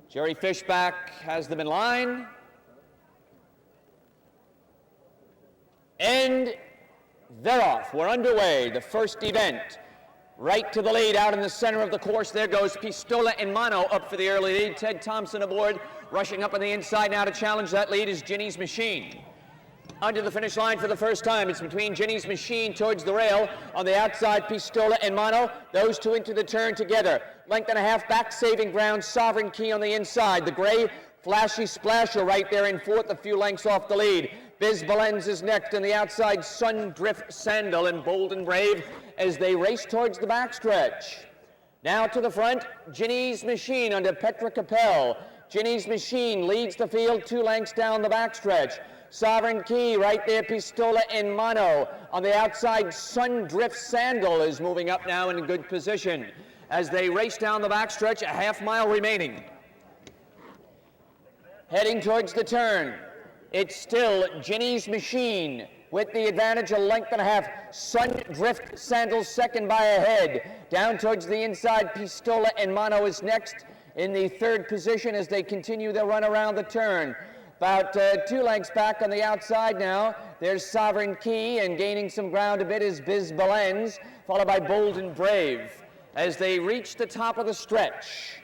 Jerry Fishback has them in line. And they're off. We're underway. The first event. Right to the lead out in the center of the course. There goes Pistola in Mano up for the early lead. Ted Thompson aboard. Rushing up on the inside now to challenge that lead is Ginny's Machine. Under the finish line for the first time. It's between Ginny's Machine towards the rail. On the outside, Pistola and Mano. Those two into the turn together. Length and a half back, saving ground. Sovereign Key on the inside. The gray Flashy Splasher right there in fourth, a few lengths off the lead. Biz Balenz is next on the outside. Sundrift Sandal and Bold and Brave as they race towards the backstretch. Now to the front, Ginny's Machine under Petra Capel. Ginny's Machine leads the field 2 lengths down the backstretch. Sovereign Key right there, Pistola in Mano. On the outside, Sundrift Sandal is moving up now in good position. As they race down the backstretch, a half mile remaining. Heading towards the turn, it's still Ginny's Machine with the advantage, a length and a half. Sundrift Sandal second by a head. Down towards the inside, Pistola and Mano is next in the third position as they continue their run around the turn. About 2 lengths back on the outside now. There's Sovereign Key, and gaining some ground a bit is Biz Balenz, followed by Bold and Brave. As they reach the top of the stretch,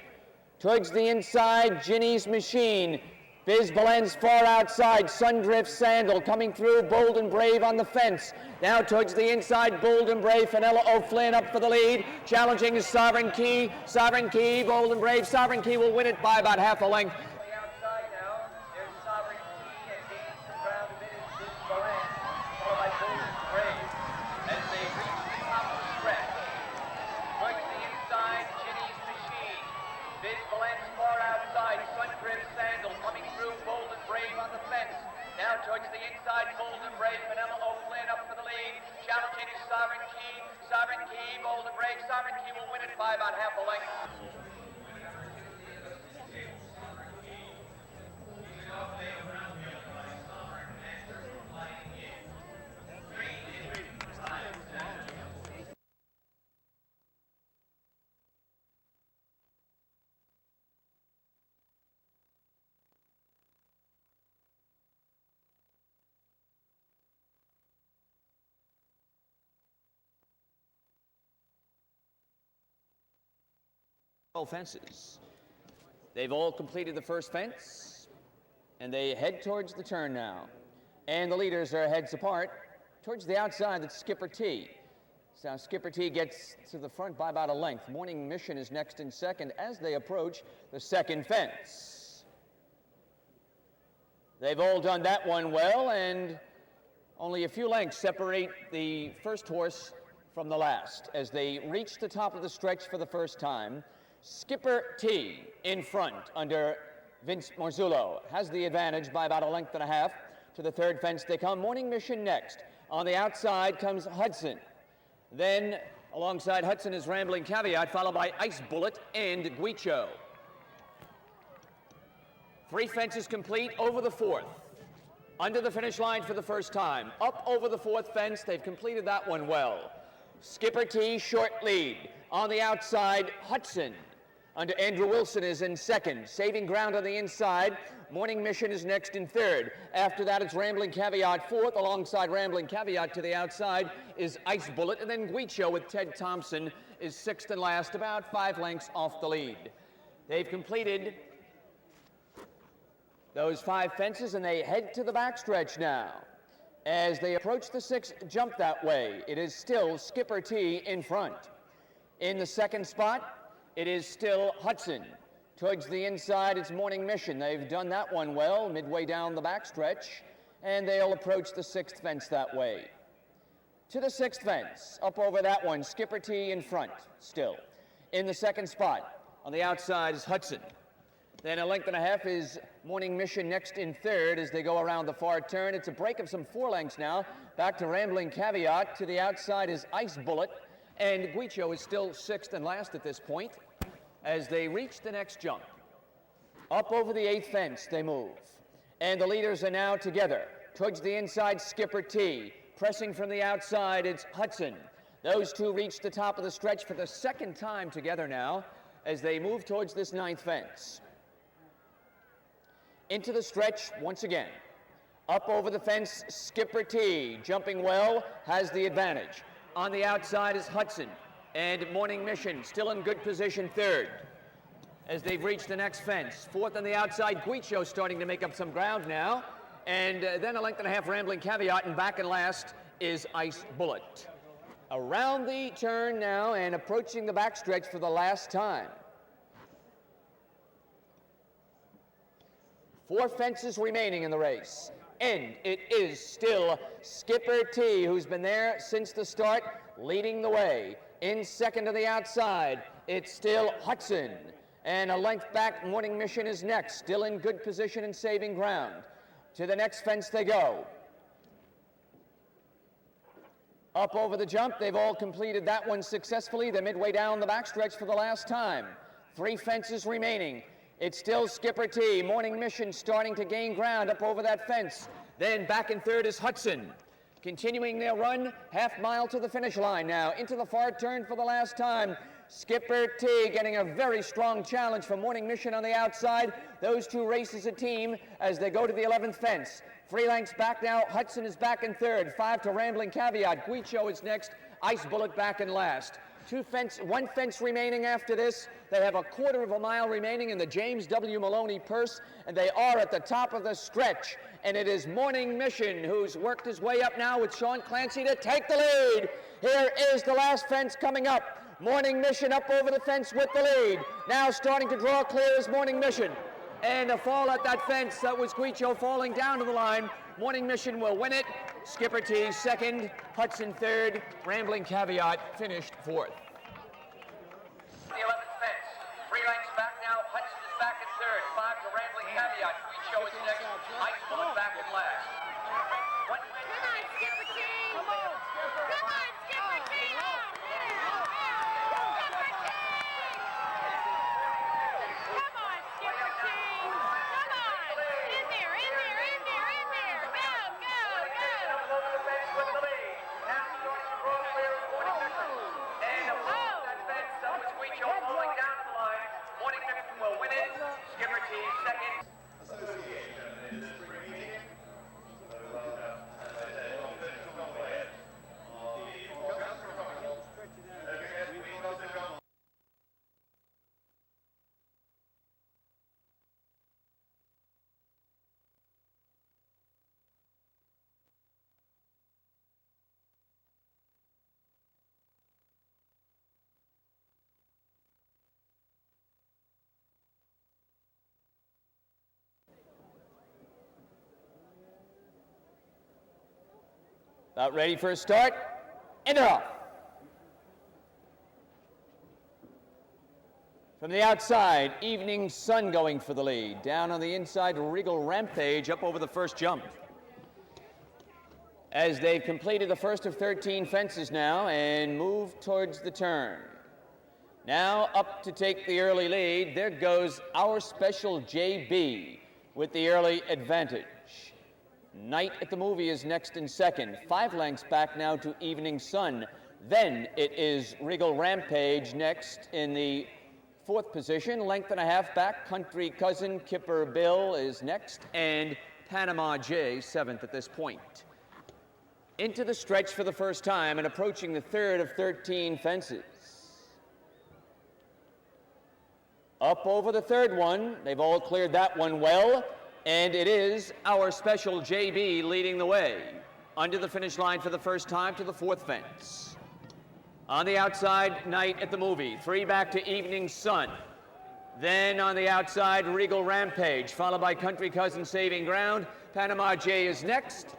towards the inside, Ginny's Machine. Biz Balenz far outside, Sundrift Sandal coming through, Bold and Brave on the fence. Now towards the inside, Bold and Brave, Fenella O'Flynn up for the lead. Challenging is Sovereign Key, Bold and Brave. Sovereign Key will win it by about half a length. Towards the inside, Bold and Brave, Fenella O'Flynn up for the lead. Challenging is Sovereign Key, Bold and Brave. Sovereign Key will win it by about half a length. Fences. They've all completed the first fence, and they head towards the turn now. And the leaders are heads apart. Towards the outside, that's Skipper T. So Skipper T gets to the front by about a length. Morning Mission is next in second as they approach the second fence. They've all done that one well, and only a few lengths separate the first horse from the last. As they reach the top of the stretch for the first time, Skipper T in front under Vince Marzullo has the advantage by about a length and a half. To the third fence they come. Morning Mission next. On the outside comes Hudson. Then alongside Hudson is Rambling Caveat, followed by Ice Bullet and Guicho. 3 fences complete over the fourth. Under the finish line for the first time. Up over the fourth fence. They've completed that one well. Skipper T short lead. On the outside, Hudson under Andrew Wilson is in second. Saving ground on the inside. Morning Mission is next in third. After that, it's Rambling Caveat fourth. Alongside Rambling Caveat to the outside is Ice Bullet. And then Guicho with Ted Thompson is sixth and last, about 5 lengths off the lead. They've completed those 5 fences, and they head to the backstretch now. As they approach the 6th jump that way, it is still Skipper T in front. In the second spot, it is still Hudson. Towards the inside, it's Morning Mission. They've done that one well, midway down the backstretch, and they'll approach the 6th fence that way. To the 6th fence, up over that one, Skipper T in front still. In the second spot, on the outside is Hudson. Then a length and a half is Morning Mission next in third as they go around the far turn. It's a break of some 4 lengths now. Back to Rambling Caveat. To the outside is Ice Bullet. And Guicho is still 6th and last at this point as they reach the next jump. Up over the 8th fence they move. And the leaders are now together. Towards the inside, Skipper T. Pressing from the outside, it's Hudson. Those two reach the top of the stretch for the second time together now as they move towards this 9th fence. Into the stretch once again. Up over the fence, Skipper T, jumping well, has the advantage. On the outside is Hudson, and Morning Mission still in good position third. As they've reached the next fence. Fourth on the outside, Guicho starting to make up some ground now. And then a length and a half Rambling Caveat, and back and last is Ice Bullet. Around the turn now and approaching the backstretch for the last time. 4 fences remaining in the race. And it is still Skipper T, who's been there since the start, leading the way. In second on the outside, it's still Hudson. And a length back, Morning Mission is next, still in good position and saving ground. To the next fence they go. Up over the jump, they've all completed that one successfully. They're midway down the backstretch for the last time. 3 fences remaining. It's still Skipper T. Morning Mission starting to gain ground up over that fence. Then back in third is Hudson. Continuing their run, half mile to the finish line now. Into the far turn for the last time. Skipper T getting a very strong challenge from Morning Mission on the outside. Those 2 race as a team as they go to the 11th fence. 3 lengths back now. Hudson is back in third. 5 to Rambling Caveat. Guicho is next. Ice Bullet back in last. 1 fence remaining after this. They have a quarter of a mile remaining in the James W. Maloney purse, and they are at the top of the stretch. And it is Morning Mission who's worked his way up now with Sean Clancy to take the lead. Here is the last fence coming up. Morning Mission up over the fence with the lead. Now starting to draw clear is Morning Mission. And a fall at that fence, that was Guicho falling down to the line. Morning Mission will win it. Skipper T second, Hudson third, Rambling Caveat finished fourth. The 11th fence. 3 lengths back now. Hudson is back in third. 5 to Rambling Caveat. Guicho is next. Ice Bullet back in last. Come on, Skipper T! Come on, Skipper T! About ready for a start, and they're off. From the outside, Evening Sun going for the lead. Down on the inside, Regal Rampage up over the first jump. As they've completed the first of 13 fences now and move towards the turn. Now up to take the early lead, there goes Our Special JB with the early advantage. Night at the Movie is next in second. 5 lengths back now to Evening Sun. Then it is Regal Rampage next in the 4th position. Length and a half back. Country Cousin Kipper Bill is next. And Panama J 7th at this point. Into the stretch for the first time and approaching the 3rd of 13 fences. Up over the 3rd one. They've all cleared that one well. And it is Our Special JB leading the way. Under the finish line for the first time to the 4th fence. On the outside, Night at the Movie. 3 back to Evening Sun. Then on the outside, Regal Rampage, followed by Country Cousin saving ground. Panama J is next.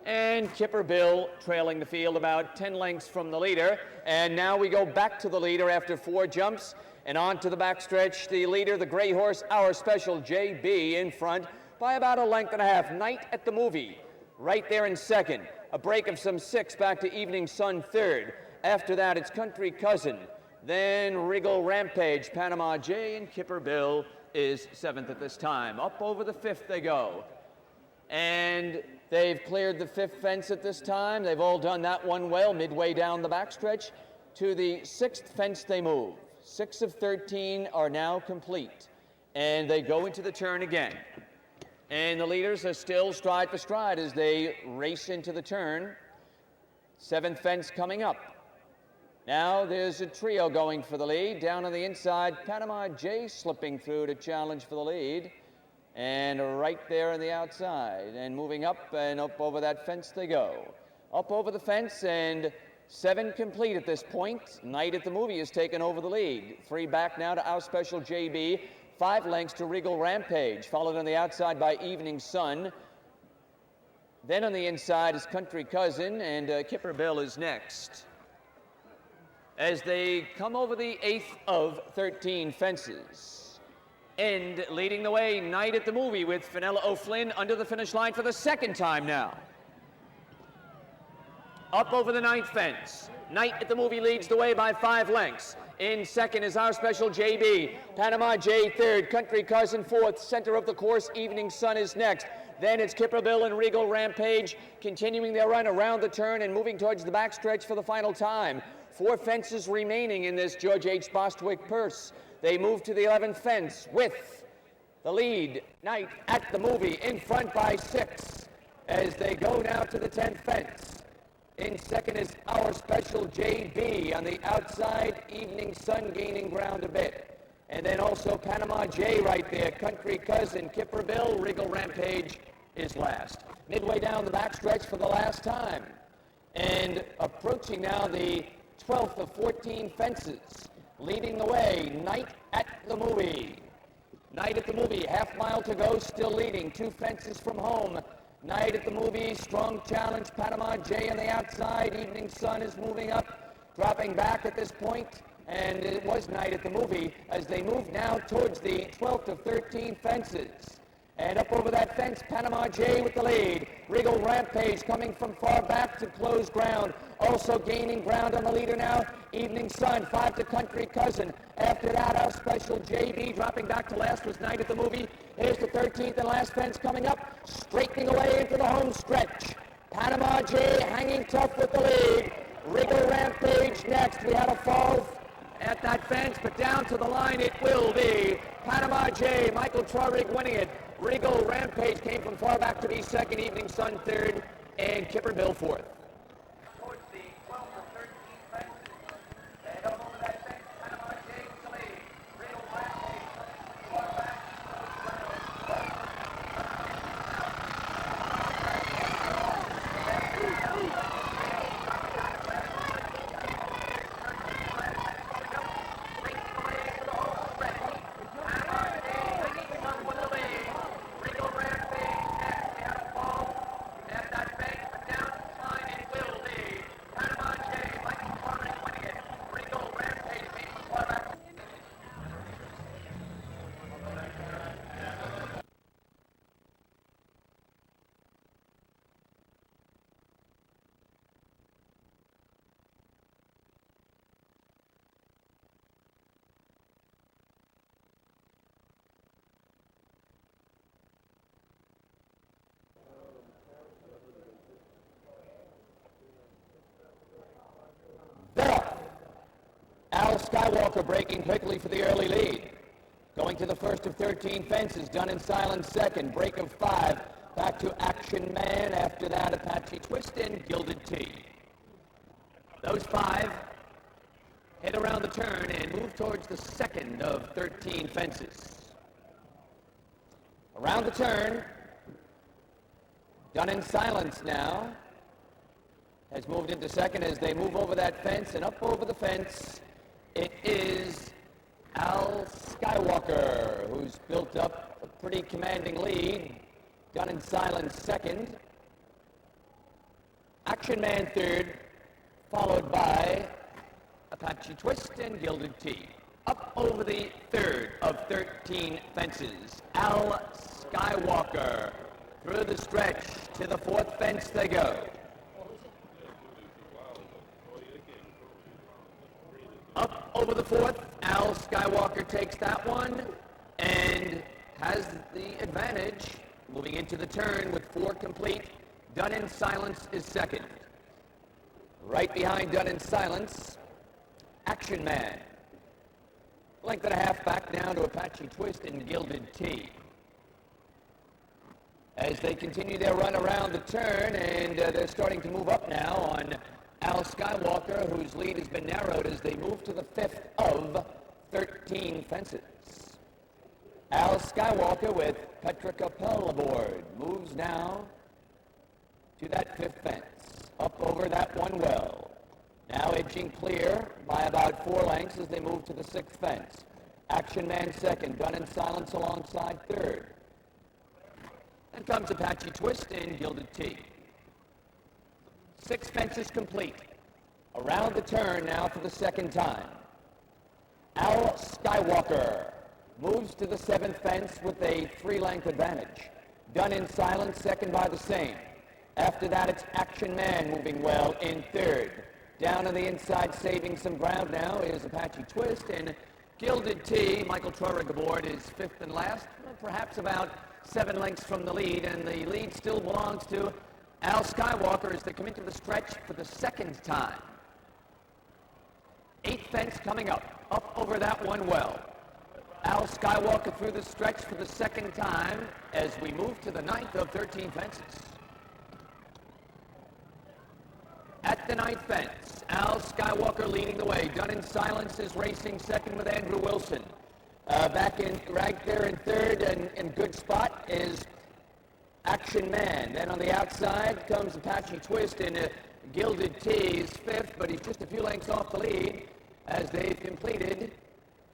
And Kipper Bill trailing the field about 10 lengths from the leader. And now we go back to the leader after 4 jumps. And on to the backstretch, the leader, the gray horse, Our Special JB in front by about a length and a half. Night at the Movie, right there in second. A break of some 6 back to Evening Sun third. After that, it's Country Cousin. Then Regal Rampage, Panama J, and Kipper Bill is 7th at this time. Up over the 5th they go. And they've cleared the 5th fence at this time. They've all done that one well, midway down the backstretch. To the 6th fence they move. 6 of 13 are now complete. And they go into the turn again. And the leaders are still stride for stride as they race into the turn. Seventh fence coming up. Now there's a trio going for the lead. Down on the inside, Panama J slipping through to challenge for the lead. And right there on the outside. And moving up and up over that fence they go. Up over the fence, and 7 complete at this point. Night at the Movie has taken over the lead. 3 back now to Our Special JB. 5 lengths to Regal Rampage, followed on the outside by Evening Sun. Then on the inside is Country Cousin, and Kipper Bill is next. As they come over the 8th of 13 fences. And leading the way, Night at the Movie with Fenella O'Flynn under the finish line for the 2nd time now. Up over the 9th fence. Night at the Movie leads the way by 5 lengths. In 2nd is Our Special JB. Panama J 3rd. Country Cousin 4th. Center of the course, Evening Sun is next. Then it's Kipper Bill and Regal Rampage continuing their run around the turn and moving towards the backstretch for the final time. 4 fences remaining in this George H. Bostwick purse. They move to the 11th fence with the lead. Night at the Movie in front by 6 as they go now to the 10th fence. In 2nd is Our Special JB. On the outside, Evening Sun gaining ground a bit. And then also Panama J right there. Country Cousin, Kipper Bill, Regal Rampage is last. Midway down the backstretch for the last time. And approaching now the 12th of 14 fences. Leading the way, Night at the Movie. Night at the Movie, half mile to go, still leading. 2 fences from home. Night at the Movie, strong challenge, Panama J on the outside. Evening Sun is moving up, dropping back at this point, and it was Night at the Movie as they move now towards the 12th of 13 fences. And up over that fence, Panama J with the lead. Regal Rampage coming from far back to close ground. Also gaining ground on the leader now, Evening Sun, 5 to Country Cousin. After that, Our Special JB dropping back to last was Night at the Movie. Here's the 13th and last fence coming up, straightening away into the home stretch. Panama J hanging tough with the lead. Regal Rampage next. We had a fall at that fence, but down to the line it will be. Panama J, Michael Traurig winning it. Regal Rampage came from far back to be 2nd, Evening Sun 3rd, and Kipper Bill 4th. Towards the 12th of 13 fences. And up over that fence, Panama J with the lead. Regal Rampage coming far back. Al Skywalker breaking quickly for the early lead. Going to the 1st of 13 fences, done in silence 2nd. Break of 5. Back to Action Man. After that, Apache Twist and Gilded Tea. Those 5 head around the turn and move towards the 2nd of 13 fences. Around the turn, done in silence now, has moved into 2nd as they move over that fence, and up over the fence, it is Al Skywalker, who's built up a pretty commanding lead. Done in silence 2nd. Action Man 3rd, followed by Apache Twist and Gilded Tea. Up over the 3rd of 13 fences, Al Skywalker. Through the stretch to the 4th fence they go. Up over the 4th, Al Skywalker takes that one and has the advantage. Moving into the turn with 4 complete. Done in silence is 2nd. Right behind Done in silence, Action Man. Length and a half back down to Apache Twist and Gilded Tea. as they continue their run around the turn, and they're starting to move up now on Al Skywalker, whose lead has been narrowed as they move to the 5th of 13 fences. Al Skywalker with Petra Capel aboard moves now to that 5th fence, up over that one well. Now edging clear by about 4 lengths as they move to the 6th fence. Action Man second, done in silence alongside third. Then comes Apache Twist and Gilded Tea. 6 fences complete. Around the turn now for the second time. Al Skywalker moves to the 7th fence with a 3-length advantage. Done in silence, second by the same. After that, it's Action Man moving well in third. Down on the inside, saving some ground now is Apache Twist, and Gilded Tea, Michael Trorig aboard, is 5th and last, perhaps about 7 lengths from the lead, and the lead still belongs to Al Skywalker as they come into the stretch for the second time. 8th fence coming up over that one well. Al Skywalker through the stretch for the second time as we move to the 9th of 13 fences. At the 9th fence, Al Skywalker leading the way. Done in silence is racing second with Andrew Wilson. Right there in third and good spot is Action Man. Then on the outside comes Apache Twist, and Gilded Tea is 5th, but he's just a few lengths off the lead as they've completed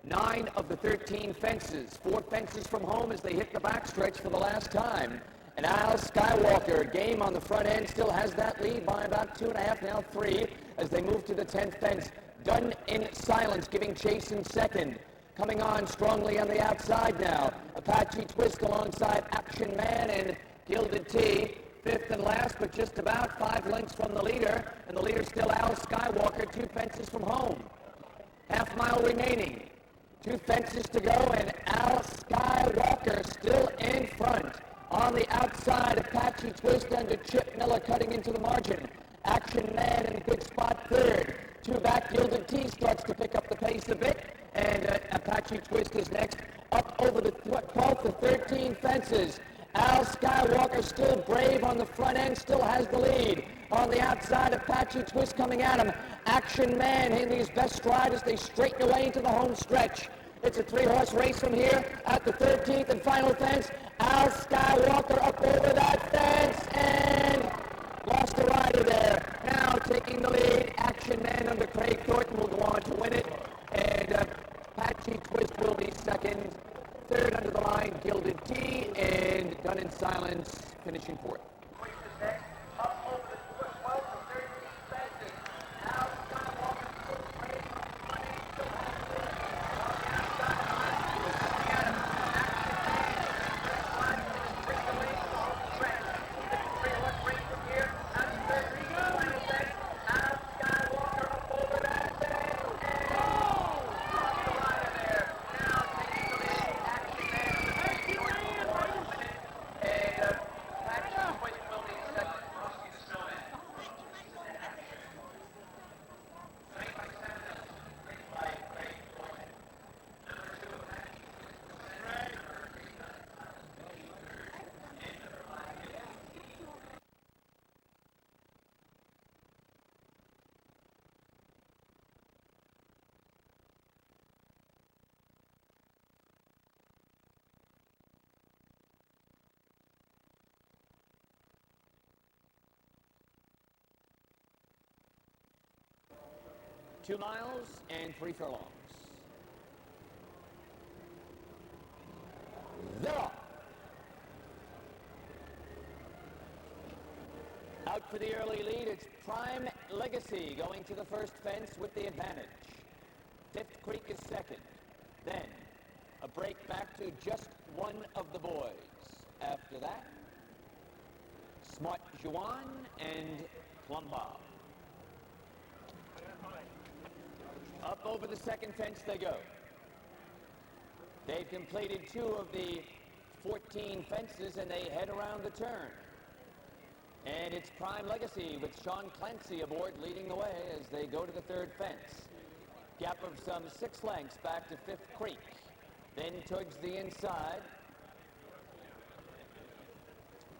9 of the 13 fences. 4 fences from home as they hit the backstretch for the last time. And Al Skywalker, game on the front end, still has that lead by about 2.5, now 3, as they move to the 10th fence. Done in silence, giving chase in second. Coming on strongly on the outside now. Apache Twist alongside Action Man and Gilded Tea. 5th and last, but just about 5 lengths from the leader. And the leader still Al Skywalker, 2 fences from home. Half mile remaining. 2 fences to go, and Al Skywalker still in front. On the outside, Apache Twist under Chip Miller cutting into the margin. Action Man in a good spot third. 2 back, Gilded Tea starts to pick up the pace a bit, and Apache Twist is next up over the 12th to 13 fences. Al Skywalker still brave on the front end, still has the lead. On the outside, Apache Twist coming at him. Action Man hitting his best stride as they straighten away into the home stretch. It's a 3-horse race from here at the 13th and final fence. Al Skywalker up over that fence and lost a rider there. Now taking the lead, Action Man under Craig Thornton will go on to win it. And Apache Twist will be second. Third under the line, Gilded Tea, and Done in Silence finishing 4th. Twist is next, up over the 12 to 13 fences. Al Skywalker still brave on the front end, still has the lead. On the outside, Apache Twist coming at him. Action Man, first line, straight away to the home stretch. It's a 3-horse race from here at the 13th and final fence. Al Skywalker up over that fence and lost the rider there. Now taking the lead, Action Man under Craig Thornton will go on to win it. And Apache Twist will be second. Two miles and 3 furlongs. 0. Out for the early lead, it's Prime Legacy going to the first fence with the advantage. Fifth Creek is second. Then a break back to just one of the boys. After that, Smart Juan and Plumbob. Up over the second fence they go. They've completed 2 of the 14 fences and they head around the turn. And it's Prime Legacy with Sean Clancy aboard leading the way as they go to the 3rd fence. Gap of some 6 lengths back to 5th Creek. Then towards the inside,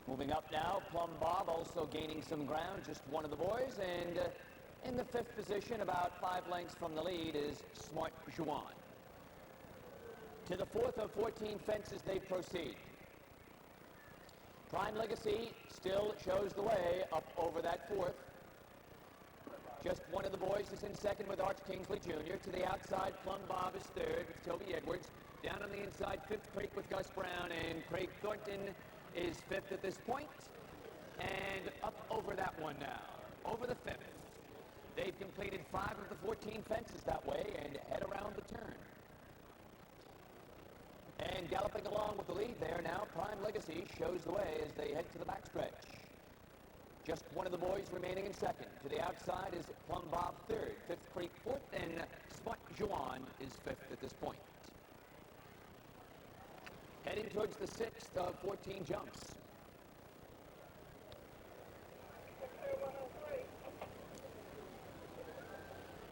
Moving up now, Plum Bob also gaining some ground, just one of the boys, and in the 5th position, about 5 lengths from the lead, is Smart Juan. To the 4th of 14 fences they proceed. Prime Legacy still shows the way up over that 4th. Just one of the boys is in 2nd with Arch Kingsley Jr. To the outside, Plum Bob is 3rd with Toby Edwards. Down on the inside, 5th Creek with Gus Brown, and Craig Thornton is 5th at this point. And up over that one now, over the 5th. They've completed 5 of the 14 fences that way and head around the turn. And galloping along with the lead there now, Prime Legacy shows the way as they head to the backstretch. Just one of the boys remaining in 2nd. To the outside is Plum Bob 3rd, 5th Creek 4th, and Smart Juan is 5th at this point. Heading towards the 6th of 14 jumps.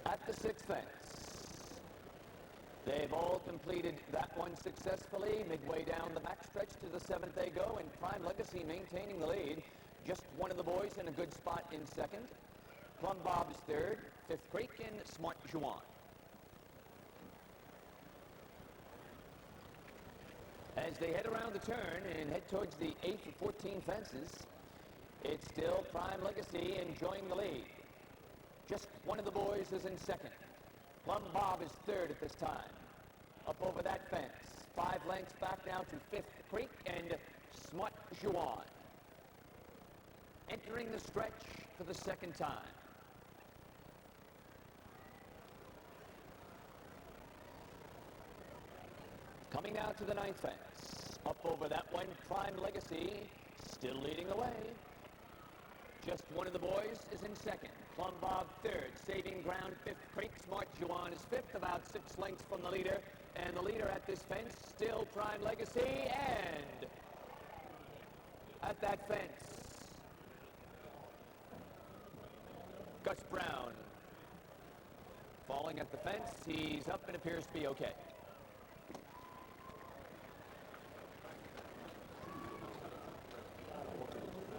At the 6th fence. They've all completed that one successfully. Midway down the backstretch to the 7th they go, and Prime Legacy maintaining the lead. Just one of the boys in a good spot in 2nd. Plum Bob is 3rd, 5th Creek, and Smart Juan. As they head around the turn and head towards the 8th of 14 fences, it's still Prime Legacy enjoying the lead. Just one of the boys is in 2nd. Plum Bob is 3rd at this time. Up over that fence. 5 lengths back now to 5th Creek and Smart Juan. Entering the stretch for the 2nd time. Coming out to the 9th fence. Up over that one, Prime Legacy still leading the way. Just one of the boys is in 2nd. Plum Bob 3rd, saving ground 5th Creek. Smart Juan is 5th, about 6 lengths from the leader. And the leader at this fence, still Prime Legacy, and at that fence, Gus Brown falling at the fence. He's up and appears to be okay.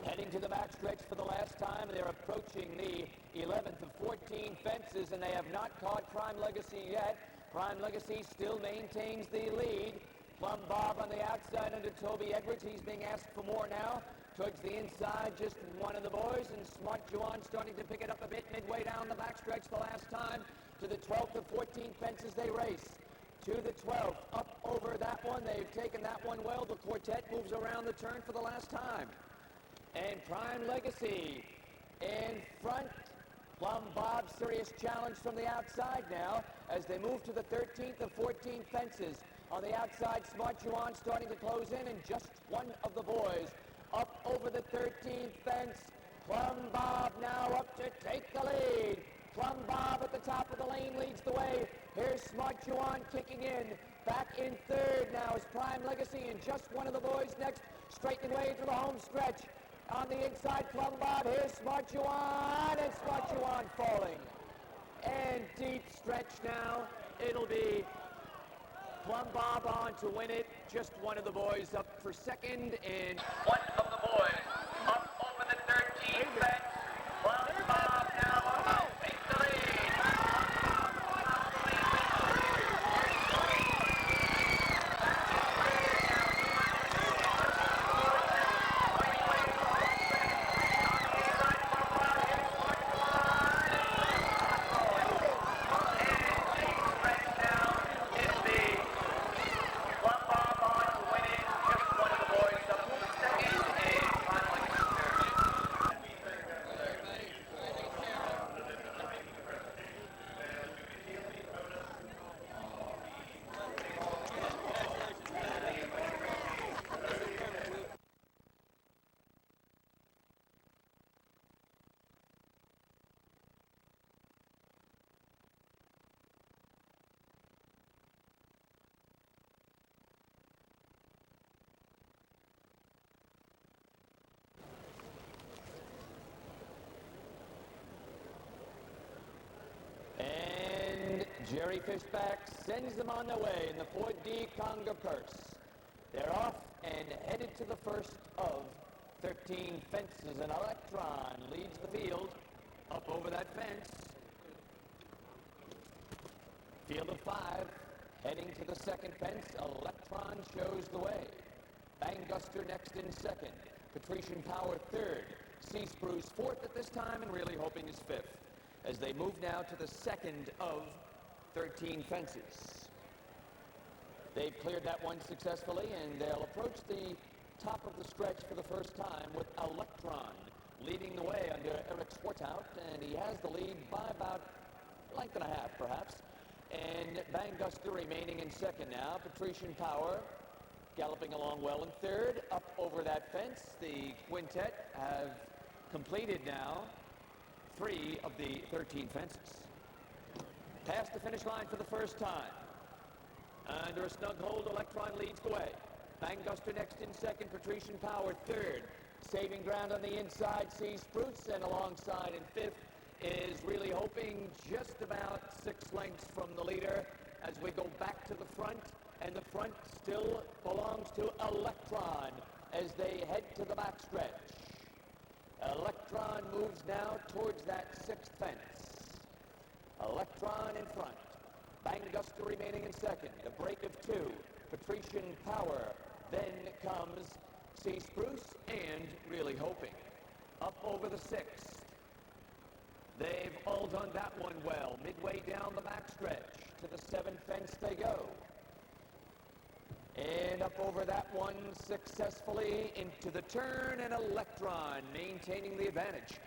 Heading to the backstretch for the last time. They're approaching the 11th of 14 fences, and they have not caught Prime Legacy yet. Prime Legacy still maintains the lead. Plum Bob on the outside under Toby Edwards. He's being asked for more now. Towards the inside, just one of the boys, and Smart Juan starting to pick it up a bit midway down the backstretch the last time. To the 12th of 14 fences they race. To the 12th, up over that one. They've taken that one well. The quartet moves around the turn for the last time. And Prime Legacy in front. Plum Bob, serious challenge from the outside now as they move to the 13th of 14 fences. On the outside, Smart Juan starting to close in, and just one of the boys up over the 13th fence. Plum Bob now up to take the lead. Plum Bob at the top of the lane leads the way. Here's Smart Juan kicking in. Back in 3rd now is Prime Legacy, and just one of the boys next, straightening away to the home stretch. On the inside, Plum Bob. Here's Smart Juan, and Smart Juan falling. And deep stretch now. It'll be Plum Bob on to win it. Just one of the boys up for 2nd, and one of the boys up over the 13th fence. Plum Bob now takes the lead. Jerry Fishback sends them on their way in the 4D Conger purse. They're off and headed to the 1st of 13 fences, and Electron leads the field up over that fence. Field of 5, heading to the second fence. Electron shows the way. Banguster next in second. Patrician Power third. Sea Spruce fourth at this time, and Really Hoping is fifth, as they move now to the second of 13 fences. They've cleared that one successfully, and they'll approach the top of the stretch for the first time with Electron leading the way under Eric Swartout, and he has the lead by about a length and a half, perhaps. And Banguster remaining in second now. Patrician Power galloping along well in third. Up over that fence, the quintet have completed now 3 of the 13 fences. Past the finish line for the first time. Under a snug hold, Electron leads the way. Banguster next in second, Patrician Power third. Saving ground on the inside, Sea Spruce, and alongside in fifth is Really Hoping, just about 6 lengths from the leader as we go back to the front, and the front still belongs to Electron as they head to the backstretch. Electron moves now towards that 6th fence. Electron in front. Banguster remaining in second. The break of 2. Patrician Power. Then comes Sea Spruce and Really Hoping. Up over the 6th. They've all done that one well. Midway down the backstretch. To the 7th fence they go. And up over that one successfully into the turn, and Electron maintaining the advantage.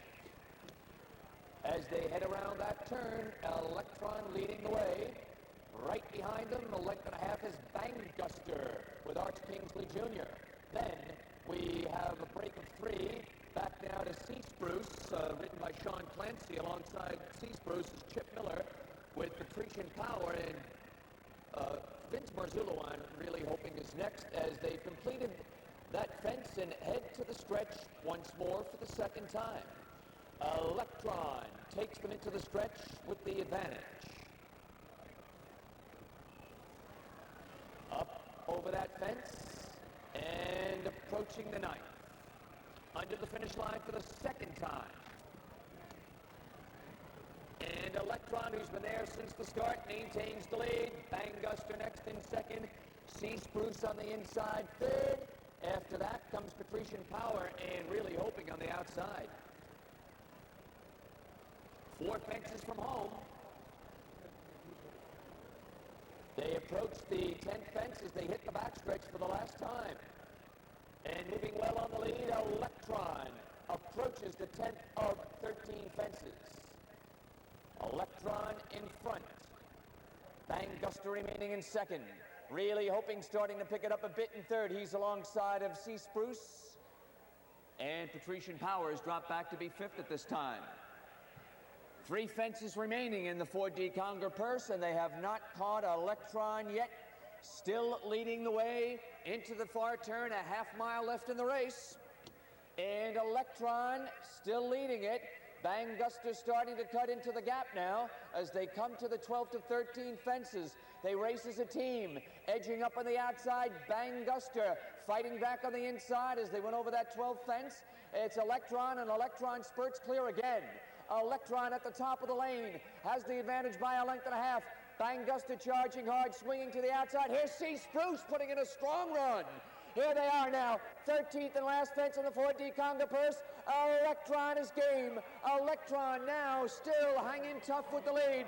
As they head around that turn, Electron leading the way. Right behind them, a length and a half, is Banguster with Arch Kingsley Jr. Then we have a break of 3. Back now to Sea Spruce, written by Sean Clancy. Alongside Sea Spruce is Chip Miller with Patrician Power, and Vince Marzullo, I'm Really Hoping, is next as they've completed that fence and head to the stretch once more for the second time. Electron takes them into the stretch with the advantage. Up over that fence and approaching the 9th. Under the finish line for the second time. And Electron, who's been there since the start, maintains the lead. Banguster next in second. Sea Spruce on the inside third. After that comes Patrician Power and Really Hoping on the outside. 4 fences from home. They approach the 10th fence as they hit the backstretch for the last time. And moving well on the lead, Electron approaches the 10th of 13 fences. Electron in front. Banguster remaining in second. Really Hoping starting to pick it up a bit in third. He's alongside of Sea Spruce. And Patrician Powers dropped back to be 5th at this time. 3 fences remaining in the 4D Conger purse, and they have not caught Electron yet. Still leading the way into the far turn, a half-mile left in the race. And Electron still leading it. Banguster starting to cut into the gap now as they come to the 12th to 13 fences. They race as a team, edging up on the outside. Banguster fighting back on the inside as they went over that 12th fence. It's Electron, and Electron spurts clear again. Electron at the top of the lane has the advantage by a length and a half. Banguster charging hard, swinging to the outside. Here's Sea Spruce putting in a strong run. Here they are now, 13th and last fence in the 4D Conger purse. Electron is game. Electron now still hanging tough with the lead.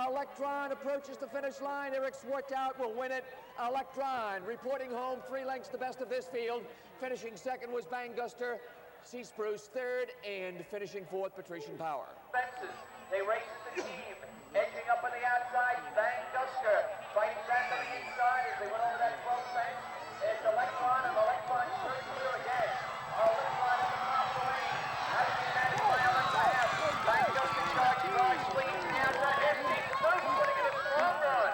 Electron approaches the finish line. Eric Swartout will win it. Electron reporting home 3 lengths the best of this field. Finishing second was Banguster. Sea Spruce third, and finishing 4th, Patrician Power. Fences, they race as a team, edging up on the outside, Banguster fighting back on the inside as they went over that 12th fence. It's Electron, and Electron turns clear again. Electron at the top of the lane, has the advantage by a length and a half. Banguster charging hard, swinging to the outside. Here's Sea Spruce putting in a strong run.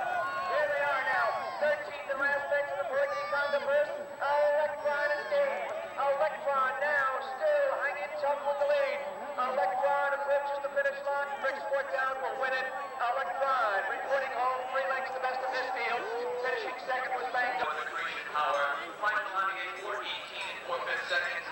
Here they are now, 13th and last fence in the 4D Conger purse. Electron is game. Electron now still hanging tough with the lead. Electron approaches the finish line. Rick Swartout will win it. Electron reporting home 3 lengths the best of this field. Finishing second was Banguster. Patrician Power. Final timing 4:18 and 4/5 seconds.